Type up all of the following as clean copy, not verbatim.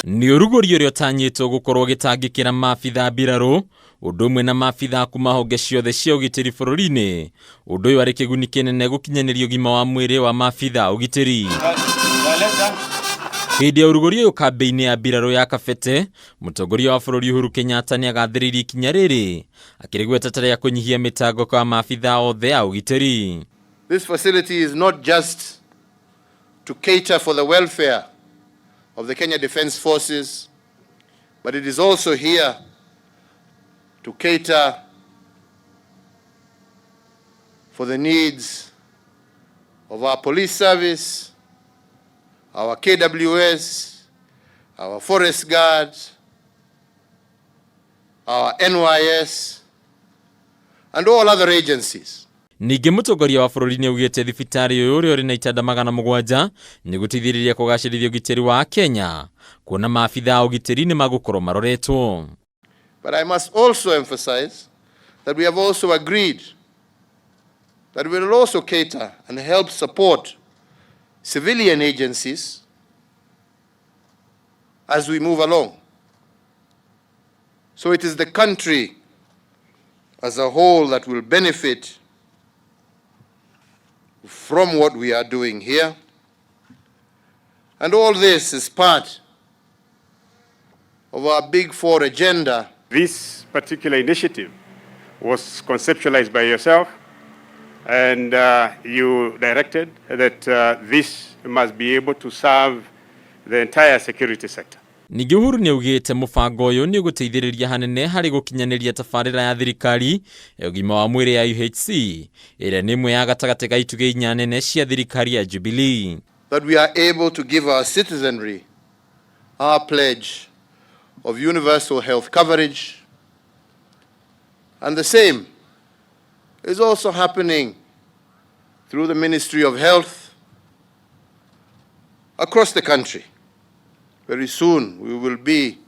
niaruguritie uria utanyitwo gukorwo gitangikira maabithaa mbiraru undu umwe na maabithaa kuma honge ciothe cia ugitiri bururi-ini. Undu uyu ari kiguni kinene gukinyaniria ugima wa mwiri wa maabithaa ugitiri. Hindi ya uruguria uyu kambi-ini ya mbiraru ya Kabete, Mutongoria wa bururi Uhuru Kenyatta ni agathiririe ikinya riri akirigweta ya kunyihia mitango kwa maabithaa othe a ugitiri. This facility is not just to cater for the welfare of the Kenya Defence Forces, but it is also here to cater for the needs of our police service, our KWS, our forest guards, our NYS, and all other agencies. Ningi Mutongoria wa bururi ni ugite thibitari uyu uri uri na itanda 700 ni gutithiriria kugacirithia ugitiri wa Kenya kuona maabithaa ugitiri ni magukorwo maroretwo. But I must also emphasize that we have also agreed that we will also cater and help support civilian agencies as we move along. So it is the country as a whole that will benefit from what we are doing here. And all this is part of our Big Four agenda. This particular initiative was conceptualized by yourself, and you directed that this must be able to serve the entire security sector. Ningi Uhuru ni ugite mubango uyu ni guteithiriria hanene hari gukinyaniria tabarira ya thirikari ya ugima wa mwiri ya UHC ira ni imwe ya gatagati ga ituge inya nene cia thirikari ya Jubilee. That we are able to give our citizenry our pledge of universal health coverage, and the same is also happening through the Ministry of Health across the country. Very soon we will be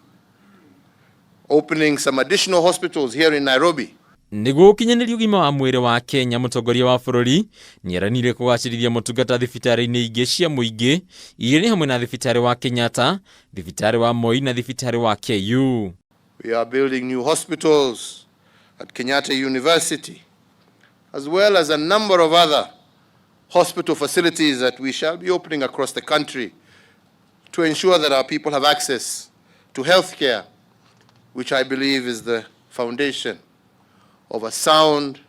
opening some additional hospitals here in Nairobi. Niguo ukinyaniria ugima wa mwiri wa Kenya, Mutongoria wa bururi ni aranire kugacirithia motungata thibitari-ini ingi cia muingi iria ni hamwe na thibitari wa Kenyatta, thibitari wa Moi na thibitari wa KU. We are building new hospitals at Kenyatta University, as well as a number of other hospital facilities that we shall be opening across the country to ensure that our people have access to health care, which I believe is the foundation of a sound,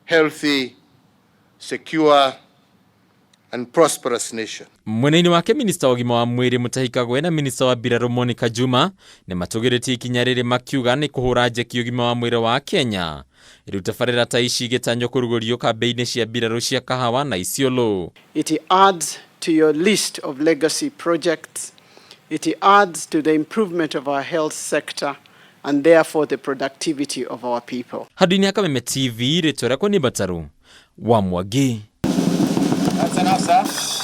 healthy, secure, and prosperous nation. Mwenaini wake Minister wa ugima wa mwiri Mutahi Kagwe na Minister wa mbiraru Monica Juma ni matugiritie ikinya riri makiuga ni kuhura njeki ugima wa mwiri wa Kenya riu tabarira ta ici gitanyo kurugurio kambi-ini cia mbiraru cia Kahawa na Isiolo. It adds to your list of legacy projects. It adds to the improvement of our health sector and therefore the productivity of our people. Hadini ya Kameme TV, ritwa riakwa ni Bataru wa Mwagi. That's enough, sir.